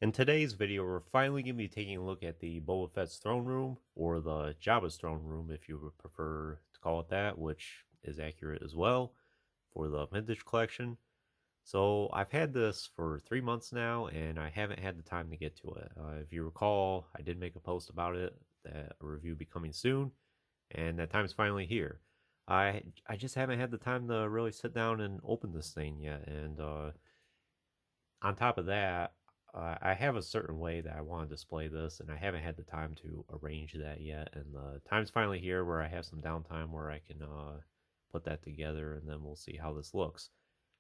In today's video, we're finally going to be taking a look at the Boba Fett's throne room, or the Jabba's throne room if you would prefer to call it that, which is accurate as well for the vintage collection. So I've had this for 3 months now, and I haven't had the time to get to it. If you recall, I did make a post about it, that a review will be coming soon, and that time's finally here. I just haven't had the time to really sit down and open this thing yet, and on top of that, I have a certain way that I want to display this, and I haven't had the time to arrange that yet. And the time's finally here where I have some downtime where I can put that together, and then we'll see how this looks.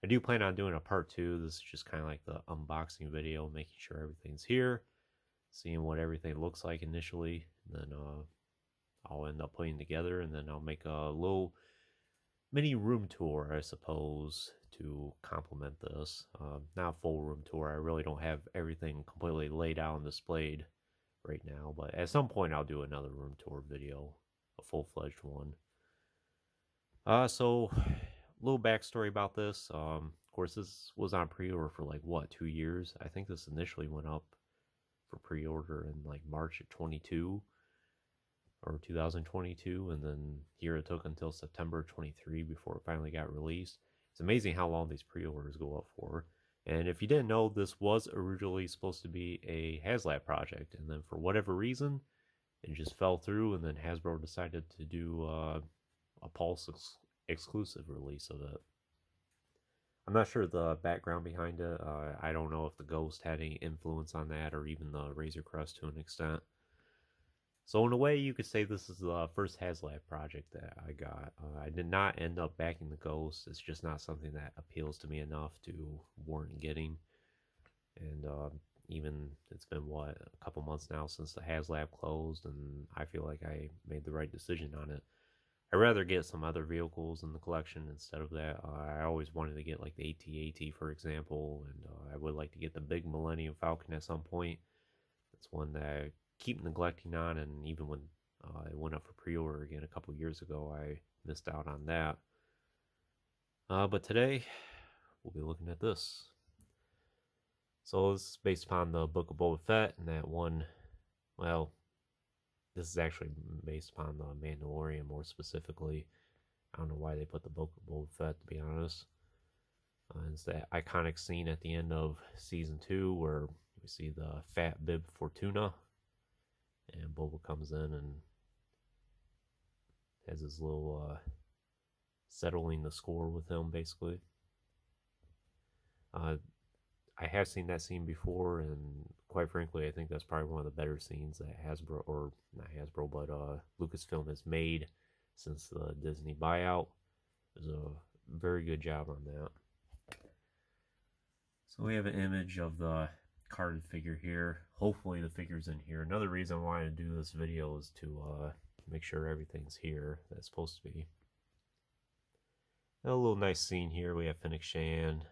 I do plan on doing a part 2. This is just kind of like the unboxing video, making sure everything's here, seeing what everything looks like initially, and then I'll end up putting together, and then I'll make a little mini room tour, I suppose, to complement this. Not a full room tour. I really don't have everything completely laid out and displayed right now, but at some point I'll do another room tour video, a full-fledged one. So a little backstory about this. Of course, this was on pre-order for like, what, 2 years? I think this initially went up for pre-order in like March of 22 or 2022, and then here it took until September 23 before it finally got released. It's amazing how long these pre-orders go up for. And if you didn't know, this was originally supposed to be a HasLab project, and then for whatever reason, it just fell through, and then Hasbro decided to do a Pulse exclusive release of it. I'm not sure the background behind it. I don't know if the Ghost had any influence on that, or even the Razor Crest to an extent. So in a way, you could say this is the first HasLab project that I got. I did not end up backing the Ghost. It's just not something that appeals to me enough to warrant getting. And even it's been, what, a couple months now since the HasLab closed, and I feel like I made the right decision on it. I'd rather get some other vehicles in the collection instead of that. I always wanted to get like the AT-AT, for example, and I would like to get the big Millennium Falcon at some point. It's one that I keep neglecting on, and even when it went up for pre-order again a couple years ago, I missed out on that. But today, we'll be looking at this. So this is based upon the Book of Boba Fett, and that one, well, this is actually based upon the Mandalorian more specifically. I don't know why they put the Book of Boba Fett, to be honest. It's that iconic scene at the end of Season 2 where we see the fat bib Fortuna, and Boba comes in and has his little settling the score with him, basically. I have seen that scene before, and quite frankly, I think that's probably one of the better scenes that Hasbro, or not Hasbro, but Lucasfilm has made since the Disney buyout. There's a very good job on that. So we have an image of the carded figure here. Hopefully the figure's in here. Another reason I wanted to do this video is to make sure everything's here that's supposed to be. A little nice scene here. We have Fennec Shan,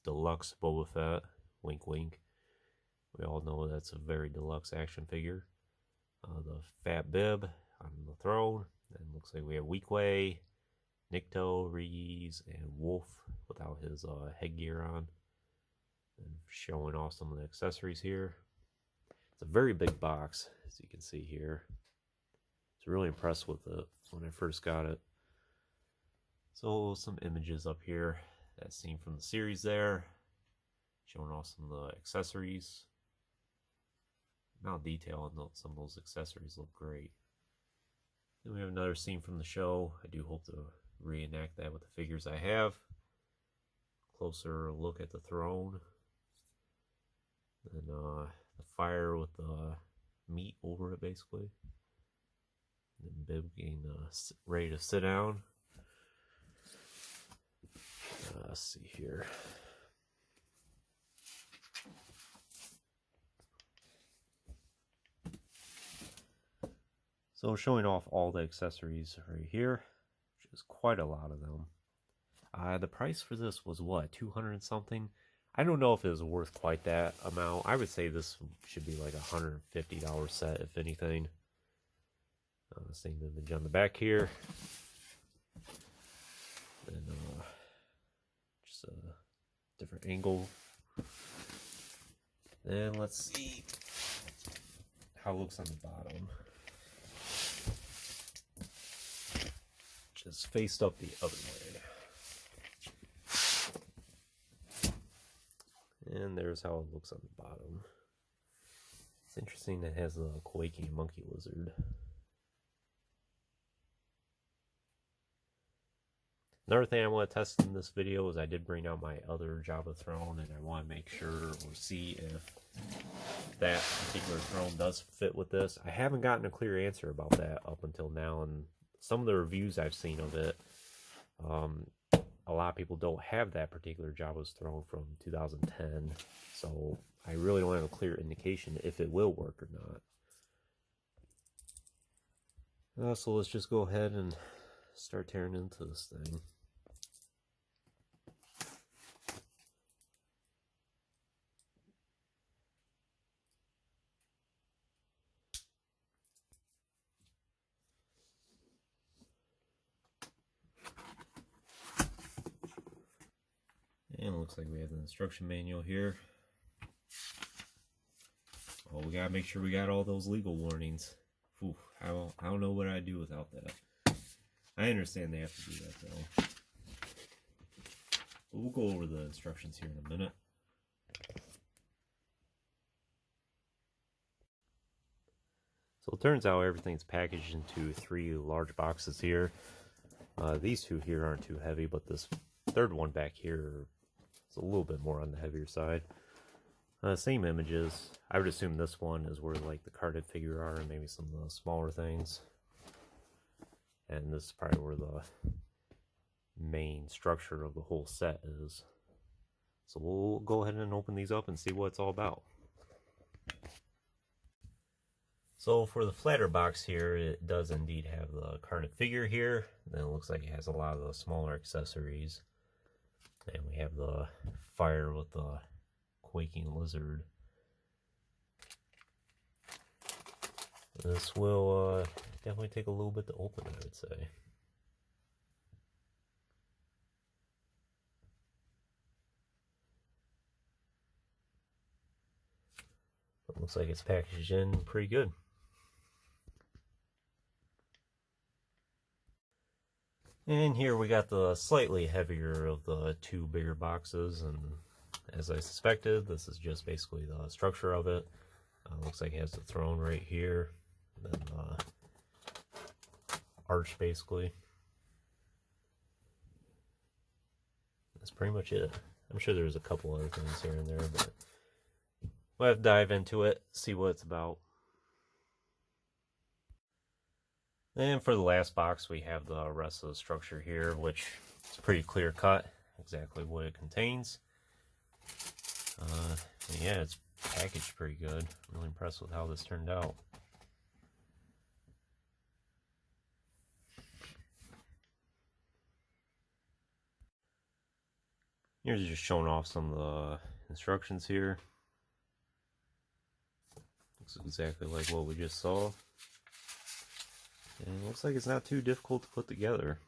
deluxe Boba Fett, wink wink. We all know that's a very deluxe action figure. The fat bib on the throne. And looks like we have Weequay, Nikto, Reese, and Wolf without his headgear on. And showing off some of the accessories here. It's a very big box, as you can see here. I was really impressed with it when I first got it. So some images up here. That scene from the series there. Showing off some of the accessories. Now detail on some of those accessories look great. Then we have another scene from the show. I do hope to reenact that with the figures I have. Closer look at the throne. And the fire with the meat over it, basically. And then Bib getting ready to sit down. Let's see here. So showing off all the accessories right here, which is quite a lot of them. The price for this was what, 200 and something? I don't know if it was worth quite that amount. I would say this should be like a $150 set, if anything. Same image on the back here. And just a different angle. Then let's see how it looks on the bottom. Just faced up the other way. And there's how it looks on the bottom. It's interesting that it has a quaking monkey lizard. Another thing I want to test in this video is I did bring out my other Jabba throne, and I want to make sure or see if that particular throne does fit with this. I haven't gotten a clear answer about that up until now, and some of the reviews I've seen of it, a lot of people don't have that particular Jabba's throne from 2010, so I really don't have a clear indication if it will work or not. So let's just go ahead and start tearing into this thing. And it looks like we have the instruction manual here. Oh, we gotta make sure we got all those legal warnings. Whew, I don't know what I'd do without that. I understand they have to do that though. But we'll go over the instructions here in a minute. So it turns out everything's packaged into 3 large boxes here. These 2 here aren't too heavy, but this third one back here is a little bit more on the heavier side. Same images. I would assume this one is where like the carded figure are and maybe some of the smaller things. And this is probably where the main structure of the whole set is. So we'll go ahead and open these up and see what it's all about. So for the flatter box here, it does indeed have the carded figure here. Then it looks like it has a lot of the smaller accessories. And we have the fire with the quaking lizard. This will definitely take a little bit to open, I would say. But it looks like it's packaged in pretty good. And here we got the slightly heavier of the 2 bigger boxes, and as I suspected, this is just basically the structure of it. Looks like it has the throne right here, and then the arch basically. That's pretty much it. I'm sure there's a couple other things here and there, but we'll have to dive into it, see what it's about. And for the last box, we have the rest of the structure here, which is pretty clear cut, exactly what it contains. Yeah, it's packaged pretty good. I'm really impressed with how this turned out. Here's just showing off some of the instructions here. Looks exactly like what we just saw. And it looks like it's not too difficult to put together.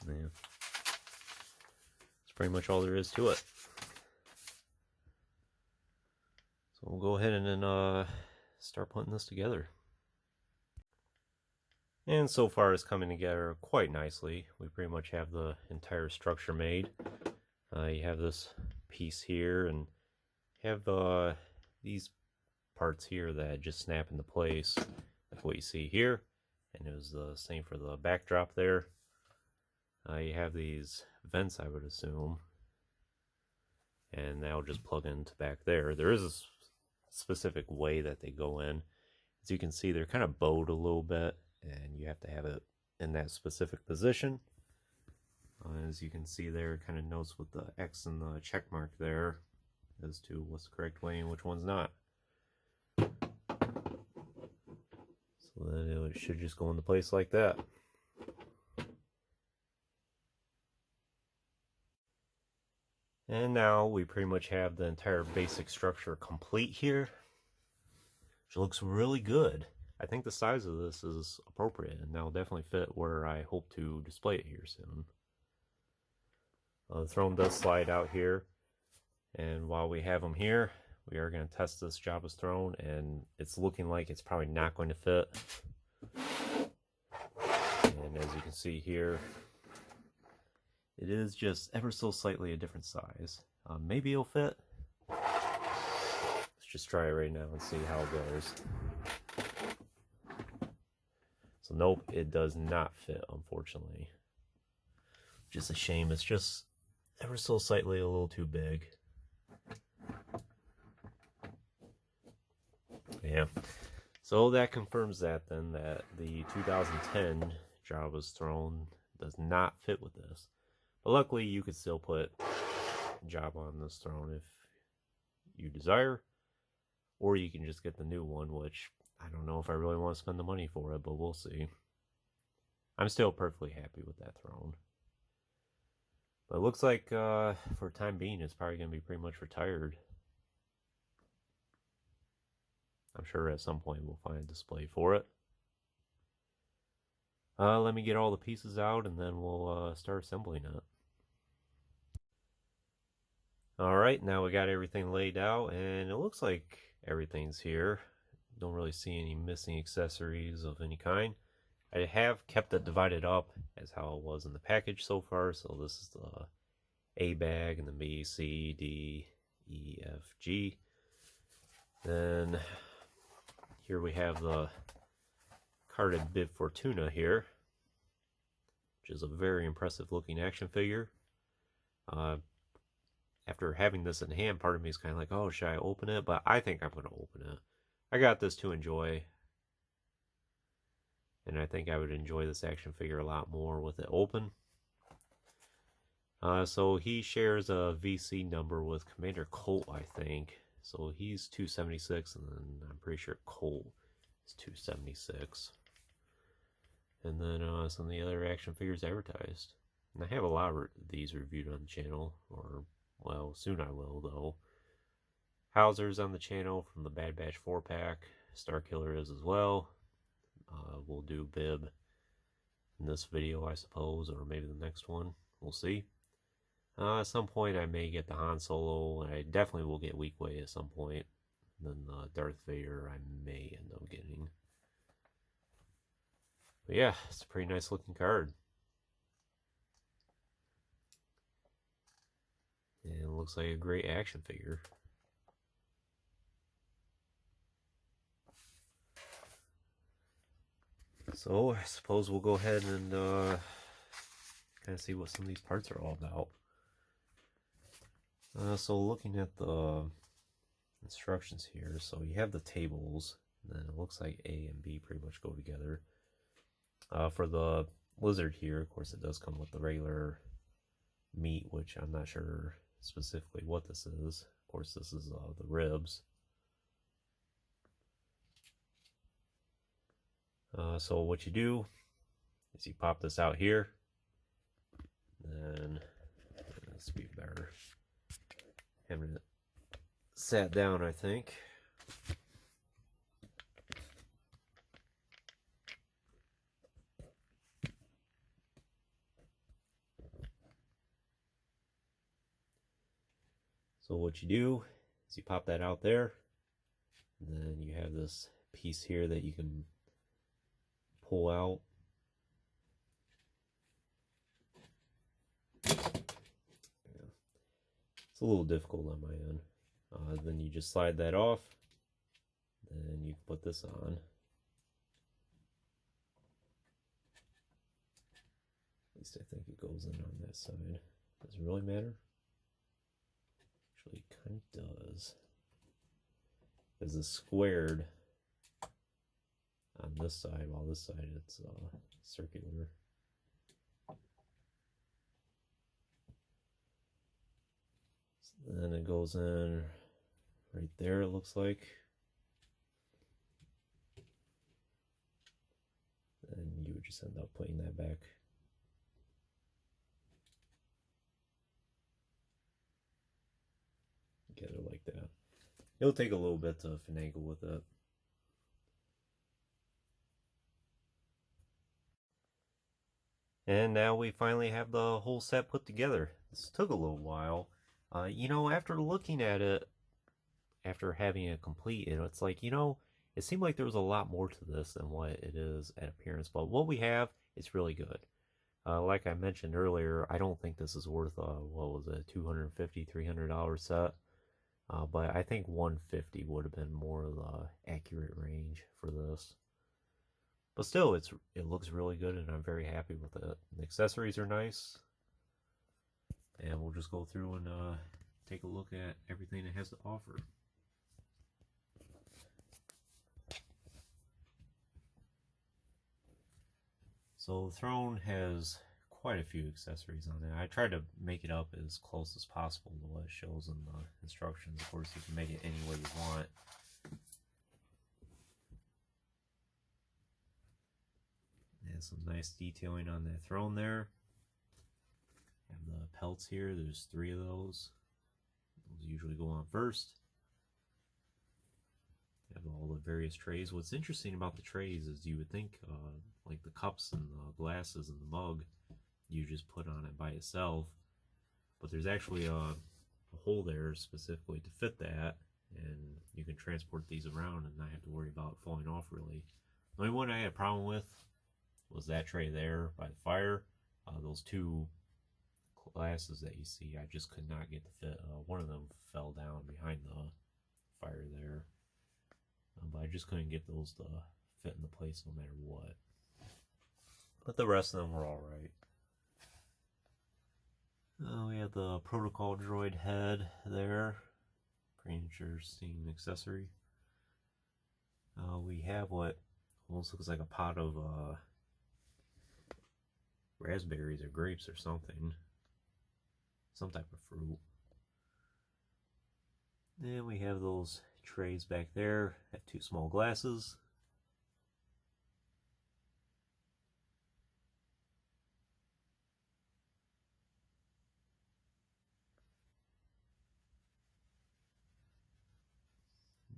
Yeah. That's pretty much all there is to it. So we'll go ahead and then start putting this together. And so far it's coming together quite nicely. We pretty much have the entire structure made. You have this piece here, and you have these parts here that just snap into place, like what you see here. And it was the same for the backdrop there. You have these vents, I would assume, and that'll just plug into back there. There is a specific way that they go in. As you can see, they're kind of bowed a little bit, and you have to have it in that specific position. As you can see there, it kind of notes with the X and the check mark there as to what's the correct way and which one's not. So then it should just go into place like that. And now we pretty much have the entire basic structure complete here, which looks really good. I think the size of this is appropriate, and that'll definitely fit where I hope to display it here soon. The throne does slide out here, and while we have them here, we are going to test this Jabba's throne, and it's looking like it's probably not going to fit. And as you can see here, it is just ever so slightly a different size. Maybe it'll fit. Let's just try it right now and see how it goes. So nope, it does not fit, unfortunately. Just a shame. It's just ever so slightly a little too big. Yeah. So that confirms that then, that the 2010 Jabba's throne does not fit with this. But luckily you could still put Jabba on this throne if you desire. Or you can just get the new one, which I don't know if I really want to spend the money for it, but we'll see. I'm still perfectly happy with that throne. But it looks like for the time being it's probably going to be pretty much retired. I'm sure at some point we'll find a display for it. Let me get all the pieces out and then we'll start assembling it. Alright, now we got everything laid out and it looks like everything's here. Don't really see any missing accessories of any kind. I have kept it divided up as how it was in the package so far. So this is the A bag and the B, C, D, E, F, G. Then here we have the carded Bib Fortuna here, which is a very impressive looking action figure. After having this in hand, part of me is kind of like, oh, should I open it? But I think I'm going to open it. I got this to enjoy, and I think I would enjoy this action figure a lot more with it open. So he shares a VC number with Commander Colt, I think. So he's 276, and then I'm pretty sure Colt is 276. And then some of the other action figures advertised. And I have a lot of these reviewed on the channel, or, well, soon I will, though. Hauser's on the channel from the Bad Batch 4-pack. Starkiller is as well. We'll do Bib in this video, I suppose, or maybe the next one. We'll see. At some point, I may get the Han Solo. I definitely will get Weequay at some point. And then Darth Vader, I may end up getting. But yeah, it's a pretty nice looking card. And it looks like a great action figure. So I suppose we'll go ahead and kind of see what some of these parts are all about. So looking at the instructions here, so you have the tables, and then it looks like A and B pretty much go together. For the lizard here, of course, it does come with the regular meat, which I'm not sure specifically what this is. Of course, this is the ribs. So what you do is you pop this out here, then let's be better having it sat down, I think. So what you do is you pop that out there, and then you have this piece here that you can pull out. Yeah. It's a little difficult on my end. Then you just slide that off, then you put this on. At least I think it goes in on that side. Does it really matter? Actually, it kind of does. Because it's squared on this side, while this side it's circular. So then it goes in right there, it looks like. And you would just end up putting that back. Together like that. It'll take a little bit to finagle with it. And now we finally have the whole set put together. This took a little while. After looking at it, after having it complete, it's like, it seemed like there was a lot more to this than what it is at appearance. But what we have, it's really good. Like I mentioned earlier, I don't think this is worth what was it, $250, $300 set. But I think 150 would have been more of the accurate range for this. But still, it looks really good, and I'm very happy with it. The accessories are nice, and we'll just go through and take a look at everything it has to offer. So the throne has quite a few accessories on it. I tried to make it up as close as possible to what it shows in the instructions. Of course, you can make it any way you want. And some nice detailing on that throne there. Have the pelts here. There's 3 of those. Those usually go on first. Have all the various trays. What's interesting about the trays is you would think like the cups and the glasses and the mug you just put on it by itself, but there's actually a hole there specifically to fit that, and you can transport these around and not have to worry about falling off really. The only one I had a problem with was that tray there by the fire. Those 2 glasses that you see, I just could not get to fit. One of them fell down behind the fire there. But I just couldn't get those to fit in the place no matter what. But the rest of them were alright. We have the protocol droid head there. Pretty interesting accessory. We have what almost looks like a pot of raspberries or grapes or something. Some type of fruit. Then we have those trays back there. Have 2 small glasses.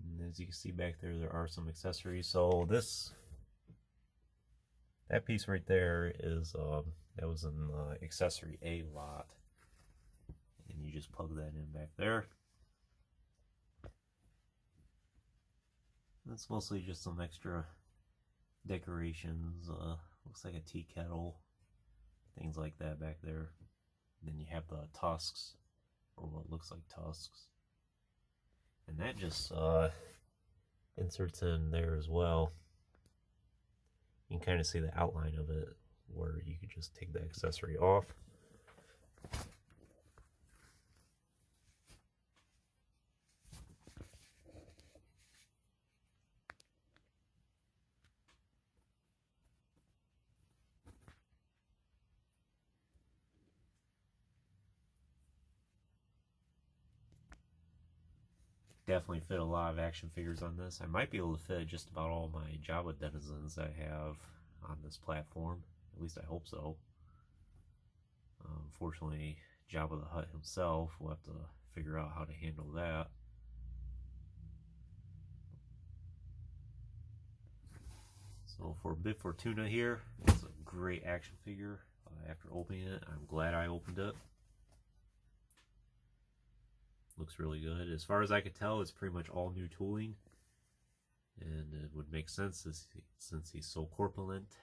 And as you can see back there, there are some accessories. So that piece right there is that was in the accessory A lot, and you just plug that in back there. That's mostly just some extra decorations. Looks like a tea kettle, things like that back there. And then you have the tusks, or what looks like tusks, and that just inserts in there as well. You can kind of see the outline of it, where you could just take the accessory off. Definitely fit a lot of action figures on this. I might be able to fit just about all my Jabba denizens I have on this platform. At least I hope so. Unfortunately, Jabba the Hutt himself, we'll have to figure out how to handle that. So for Bib Fortuna here, it's a great action figure. After opening it, I'm glad I opened it. Looks really good. As far as I could tell, it's pretty much all new tooling, and it would make sense since he's so corpulent.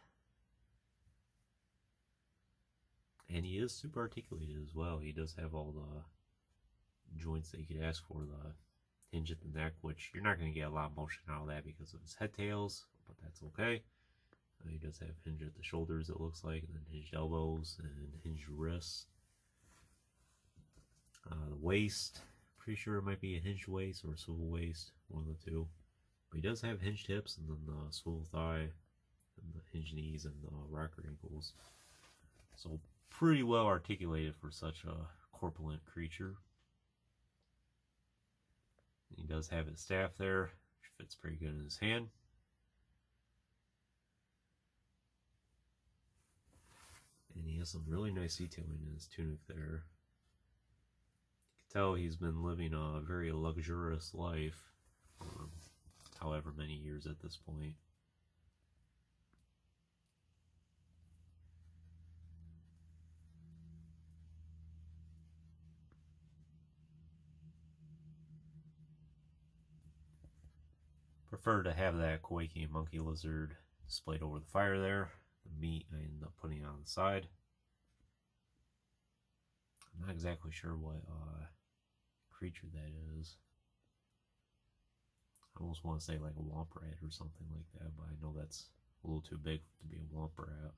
And he is super articulated as well. He does have all the joints that you could ask for. The hinge at the neck, which you're not going to get a lot of motion out of that because of his head tails, but that's okay. He does have hinge at the shoulders, it looks like, and then hinged elbows and hinged wrists. The waist, pretty sure it might be a hinged waist or a swivel waist, one of the 2. But he does have hinged hips, and then the swivel thigh, and the hinged knees, and the rocker ankles. So pretty well articulated for such a corpulent creature. He does have his staff there, which fits pretty good in his hand. And he has some really nice detailing in his tunic there. You can tell he's been living a very luxurious life for however many years at this point. prefer to have that Kowakian monkey lizard displayed over the fire there. The meat I end up putting on the side. I'm not exactly sure what creature that is. I almost want to say like a womp rat or something like that, but I know that's a little too big to be a womp rat.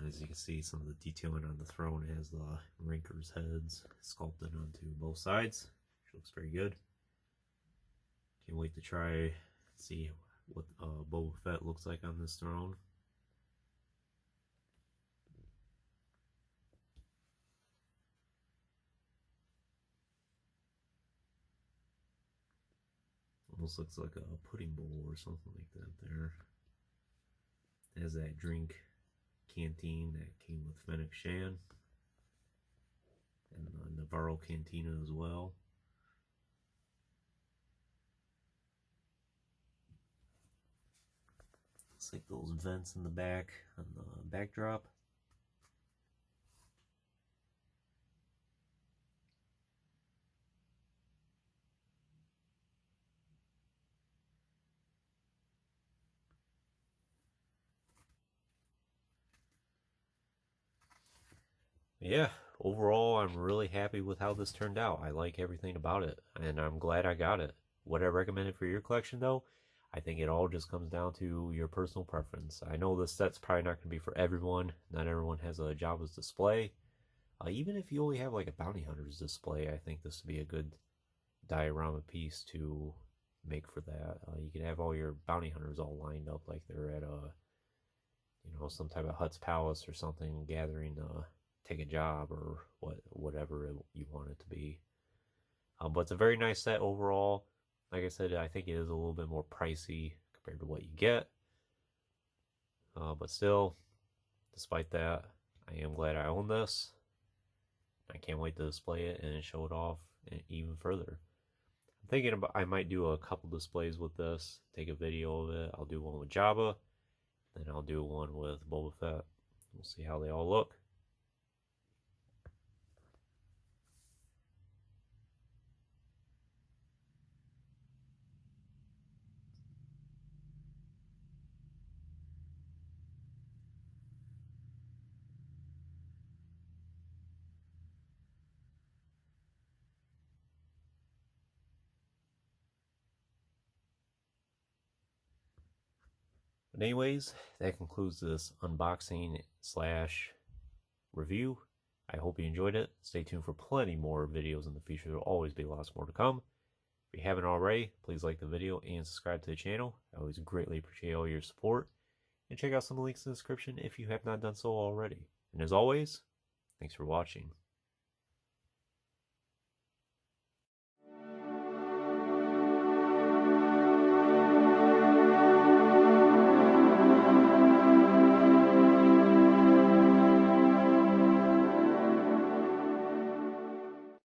As you can see, some of the detailing on the throne has the Rancors' heads sculpted onto both sides, which looks very good. Can't wait to try see what Boba Fett looks like on this throne. Almost looks like a pudding bowl or something like that there. It has that drink canteen that came with Fennec Shan. And the Navarro Cantina as well. Looks like those vents in the back on the backdrop. Yeah, overall, I'm really happy with how this turned out. I like everything about it, and I'm glad I got it. Would I recommend it for your collection, though? I think it all just comes down to your personal preference. I know this set's probably not going to be for everyone. Not everyone has a Jabba's display. Even if you only have like a Bounty Hunter's display, I think this would be a good diorama piece to make for that. You can have all your Bounty Hunters all lined up like they're at some type of Hutt's Palace or something, gathering take a job or whatever you want it to be. But it's a very nice set overall. Like I said, I think it is a little bit more pricey compared to what you get. But still, despite that, I am glad I own this. I can't wait to display it and show it off even further. I'm thinking about I might do a couple displays with this, take a video of it. I'll do one with Jabba, then I'll do one with Boba Fett. We'll see how they all look. But anyways, that concludes this unboxing slash review. I hope you enjoyed it. Stay tuned for plenty more videos in the future. There will always be lots more to come. If you haven't already, please like the video and subscribe to the channel. I always greatly appreciate all your support. And check out some links in the description if you have not done so already. And as always, thanks for watching.